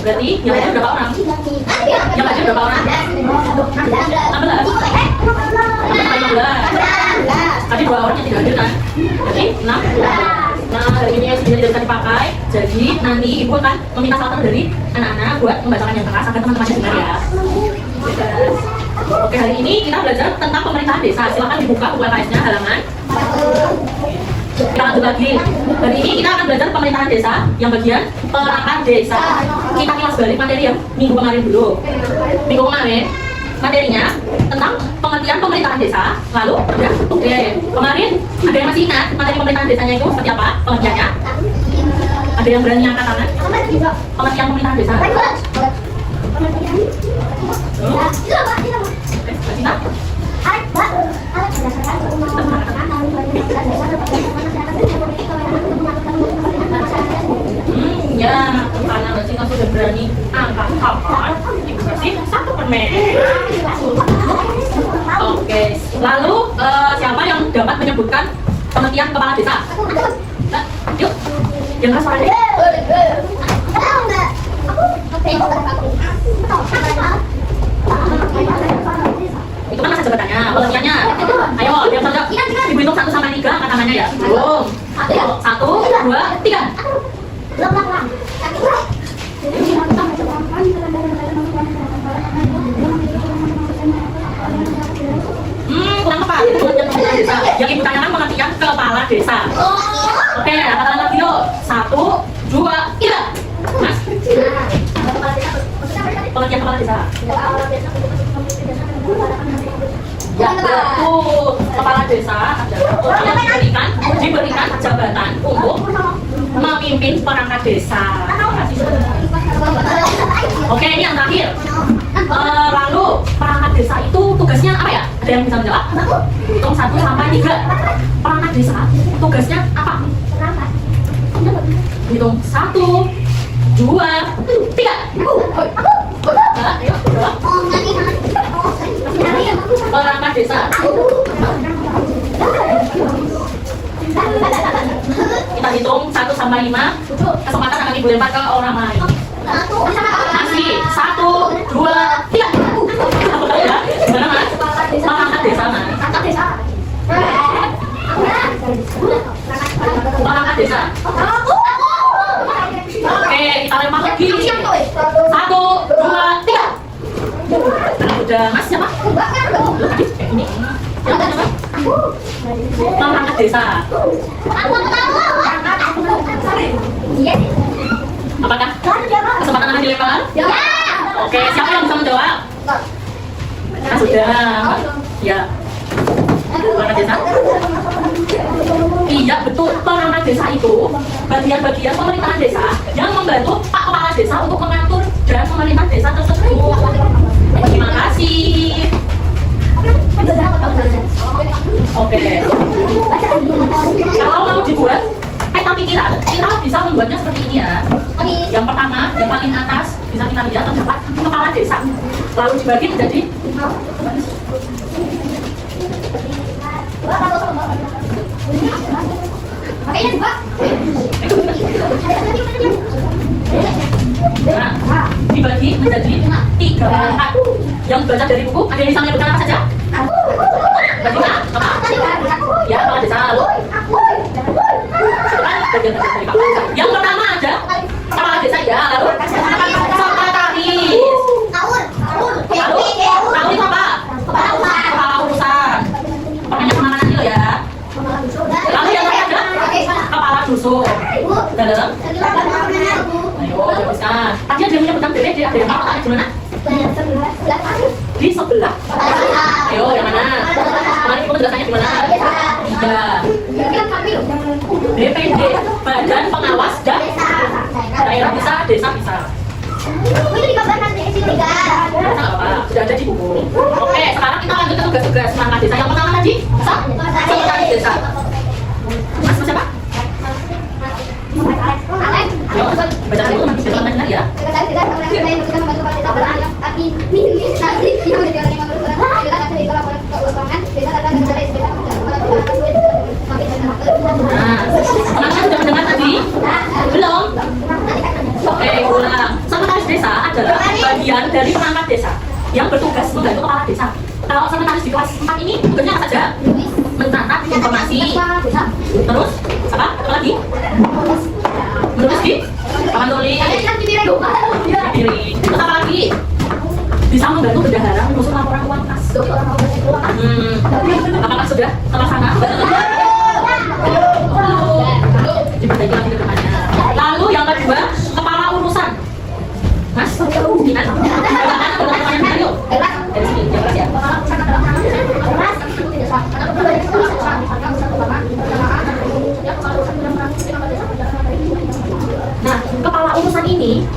Berarti yang hadir berapa orang? Yang hadir berapa orang? 16. 15. Tadi 2 orang yang tidak hadir kan? Jadi 6. Nah, hari ini yang sudah tidak dipakai. Jadi nanti ibu akan meminta saran dari anak-anak buat membacakan yang keras agar teman-temannya dengar ya. Oke, hari ini kita belajar tentang pemerintahan desa. Silakan dibuka UKS-nya halaman. Kita lanjut lagi. Hari ini kita akan belajar pemerintahan desa yang bagian perangkat desa. Kita kilas balik materi yang minggu kemarin dulu. Minggu kemarin materinya tentang pengertian pemerintahan desa. Lalu ya, oke. Kemarin ada yang masih ingat materi pemerintahan desanya itu seperti apa pengertiannya? Ada yang berani angkat tangan? Pengertian pemerintahan desa. Ya, karena Mbak Sinta sudah berani angkat kapan, Ibu kasih 1 permen. Oke, lalu siapa yang dapat menyebutkan pengertian kepala desa? Yuk, yang keras suaranya. Itu kan masa jabatannya, pengertiannya. Ayo, dia saja. Ibu hitung 1 sampai 3 angkat tangannya ya. Belum. 1, 2, 3. Kurang tepat. Pengertian kepala desa. Yang ibu tanyakan pengertian kepala desa. Oke, katakan lagi yuk. 1, 2, 3. Mas. Pengertian kepala desa. Ya, betul. Kepala desa adalah orang yang diberikan jabatan untuk memimpin perangkat desa. Oke, ini yang terakhir. Lalu perangkat desa itu tugasnya apa ya? Ada yang bisa menjawab? Hitung 1 sampai 3. Perangkat desa tugasnya apa? Hitung 1, 2, 3. Ayo, perangkat desa. Kita hitung 1 sampai 5. Kesempatan akan ibu lempar ke orang lain. Masih 1, 2, 3. Ya, gimana mas? Perangkat desa mas. Perangkat desa. Oke, kita lempar lagi. 1, 2, 3. Udah mas siapa? Kayak ini. Yang apa? Perangkat desa. Apakah kesempatan akan dilempar? Ya. Oke, siapa yang bisa menjawab? Nah, sudah. Ya. Perangkat desa. Iya betul, perangkat desa itu bagian-bagian pemerintahan desa yang membantu Pak Kepala Desa untuk mengatur dan memerintah desa tersebut. Terima kasih. Oke. Kalau mau dibuat peta pikiran, kita bisa membuatnya seperti ini ya. Yang pertama, yang paling atas bisa kita lihat terdapat kepala desa. Lalu dibagi menjadi dibagi menjadi 3 angka. Yang baca dari buku, ada yang bisa menyebutkan apa saja? Berarti apa? Ya, kepala desa. Lalu yang pertama ada kepala desa ya. Lalu sekretaris. Lalu itu apa? Kepala urusan. Pokoknya semangat nanti lo ya. Lalu yang lain ada kepala dusun. Udah dalam? Ayo, habiskan. Tadi ada yang menyebutkan BPD, ada yang apa? Di mana? Di sebelah. Ayo, yang mana? Kemarin ibu penjelasannya di mana? Iya. BPD, Badan Pengawas dan Daerah Bisa, Desa Bisa. Itu dikabarkan di sini kan? Sudah ada di buku. Oke, sekarang kita lanjut ke tugas-tugas perangkat desa. Yang pertama tadi, sekretaris desa. Mas siapa? Ayo, baca dulu teman-teman ya. Sekretaris desa orang yang berusaha membantu kepala desa berangkat administrasi yang menjadi orang yang berusaha dengan hasil dari laporan keuangan desa dan desa desa Nah, teman-teman sudah mendengar tadi? Belum? Oke, ulang. Sekretaris desa adalah bagian dari perangkat desa yang bertugas membantu kepala desa. Kalau sekretaris di kelas 4 ini tugasnya apa saja? Mencatat informasi. Terus apa? Apa lagi? Menulis di papan tulis. Terus apa lagi? Bisa membantu bendahara menyusun laporan uang kas. Apakah sudah terlaksana? Diperbaiki lagi ke depannya. Lalu yang kedua, kepala urusan. Mas, gimana? Ayo. Dari sini, yang keras ya. Nah, kepala urusan ini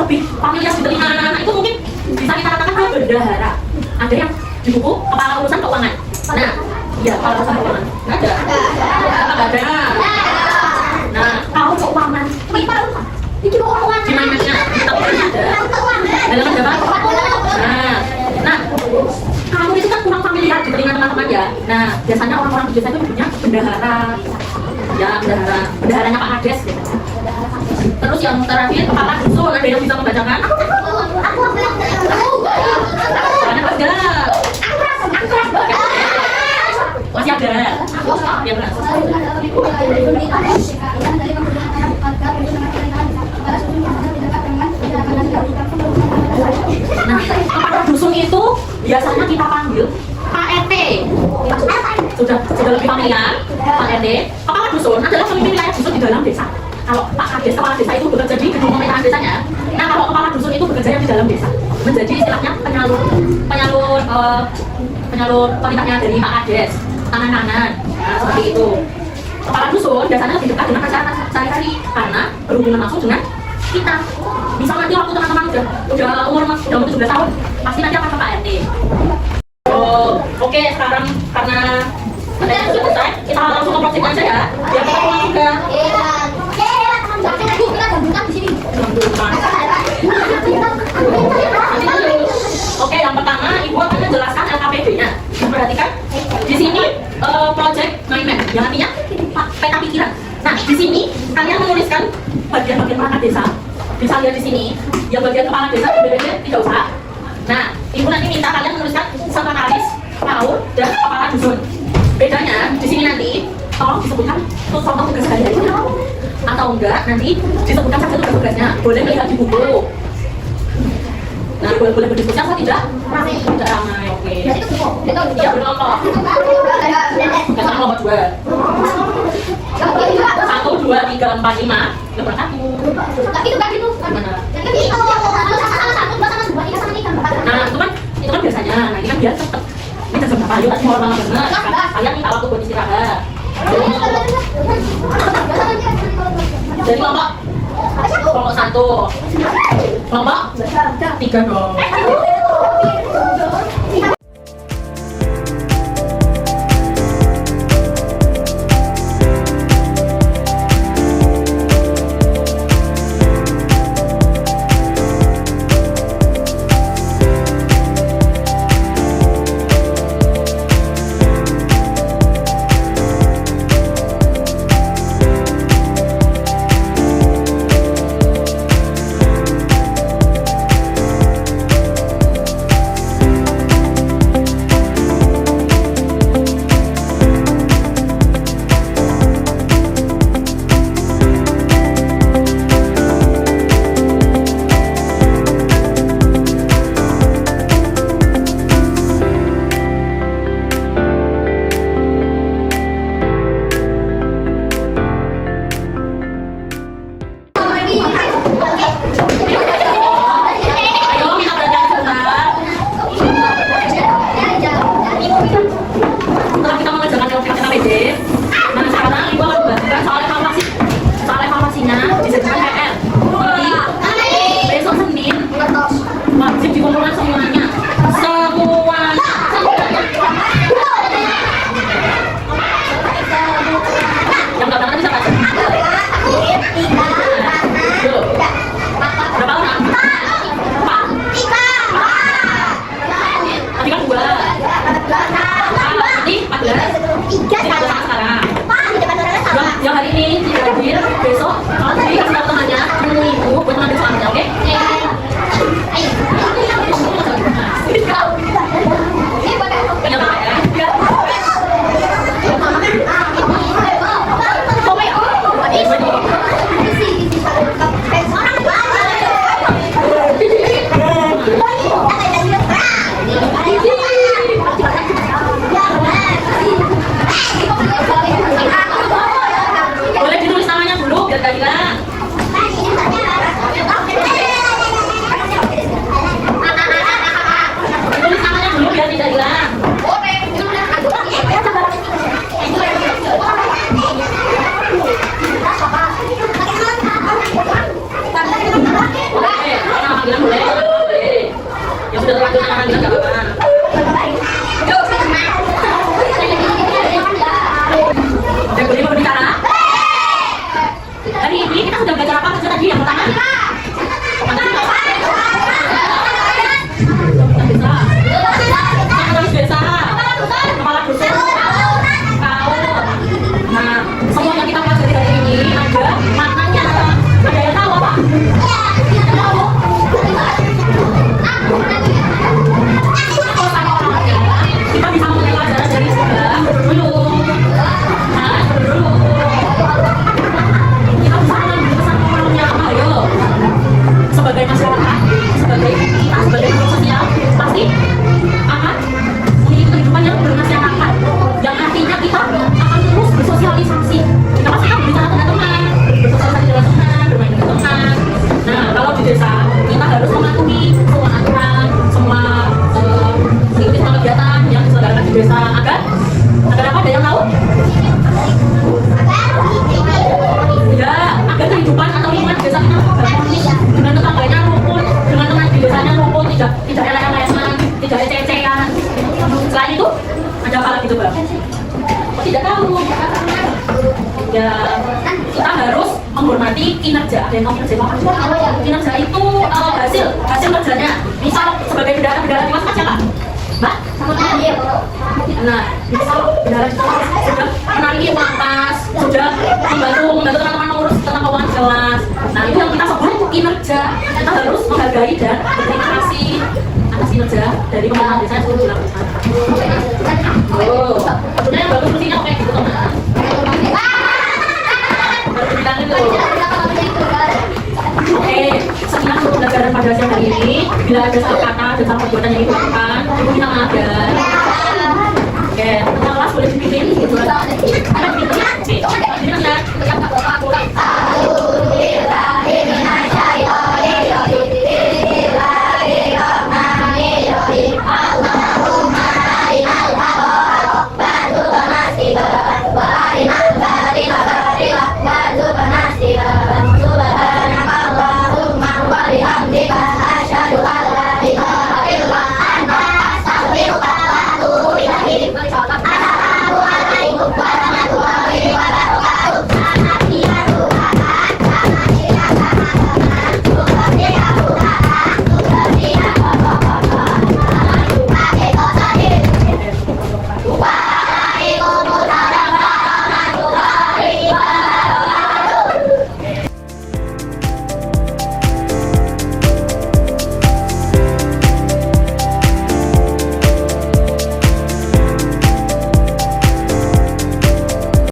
lebih familiar di telinga anak-anak itu mungkin bisa kita katakan ke bendahara. Ada yang di buku kepala urusan keuangan. Nah, ya kepala urusan keuangan. Nggak ada. Nggak ada. Nah, kalau keuangan, di mana-mana, ada. Dalam ada. Nah, kamu itu kan kurang familiar di telinga teman-teman ya. Nah, biasanya orang-orang di desa itu punya bendahara. Ya, bendaharanya Pak Hades gitu. Terus yang terakhir kepala dusun, ada yang bisa membacakan? Soalnya ada. Masih ada. Ya benar. Nah, kepala dusun itu biasanya kita panggil Pak RT. Sudah lebih familiar, Pak RT. Kepala dusun adalah pemimpin wilayah dusun di dalam desa. Kalau Pak Kades, kepala desa itu bekerja di gedung pemerintahan desanya. Nah, kalau kepala dusun itu bekerja di dalam desa, menjadi istilahnya penyalur perintahnya dari Pak Kades, tangan kanan. Nah, seperti itu. Kepala dusun biasanya lebih dekat dengan masyarakat sehari-hari karena berhubungan langsung dengan kita. Misal nanti waktu teman-teman udah umur 17 tahun, pasti nanti akan ke Pak RT. Oke, sekarang karena sudah selesai, kita langsung ke project aja ya. Biar kita pulang juga. Oke, yang pertama Ibu akan menjelaskan LKPD-nya. Perhatikan, di sini project mind map, yang artinya peta pikiran. Nah, di sini kalian menuliskan bagian-bagian perangkat desa. Bisa lihat di sini, yang bagian kepala desa berbeda tidak usah. Nah, Ibu nanti minta kalian menuliskan sekretaris, PAUD, dan kepala dusun. Bedanya di sini nanti tolong disebutkan contoh tugas hariannya atau enggak nanti disebutkan saja tugas-tugasnya. Boleh melihat di buku. Nah, boleh berdiskusi atau tidak? Tidak ramai, oke. Iya, berkelompok. Biasanya kelompok 2. 1, 2, 3, 4, 5. Ya, berapa? Gimana? Nah, itu kan biasanya. Nah, ini kan biar cepet. Ini jam berapa? Yuk, kasih orang banget. Kalian minta waktu buat istirahat. Jadi kelompok 1, kelompok 3 dong. desa kita harus mematuhi semua aturan, semua kegiatan yang diselenggarakan di desa agar apa, ada yang tahu? Ya, agar kehidupan atau lingkungan desa kita harmonis, dengan tetangganya rukun, dengan teman di desanya rukun, tidak elek-elekan, tidak ecek-ecekan. Selain itu, ada apa lagi coba? Oh, tidak tahu. Ya, kita harus menghormati kinerja. Ada yang tahu kinerja apa? Kinerja itu hasil kerjanya. Misal sebagai bendahara di mana siapa? Mbak? Nah, misal bendahara sudah menaiki uang kas, sudah membantu teman-teman mengurus tentang keuangan jelas. Nah, itu yang kita sebut kinerja. Kita harus menghargai dan berterima kasih atas kinerja dari pemerintahan desa yang sudah dilakukan. Oh, sebenarnya yang bagus fungsinya kayak gitu teman. Oke, sekian pembelajaran pada siang hari ini. Bila ada salah kata dan salah perbuatan yang dilakukan, ibu minta maaf ya. Oke, kelas boleh dipimpin. Oke.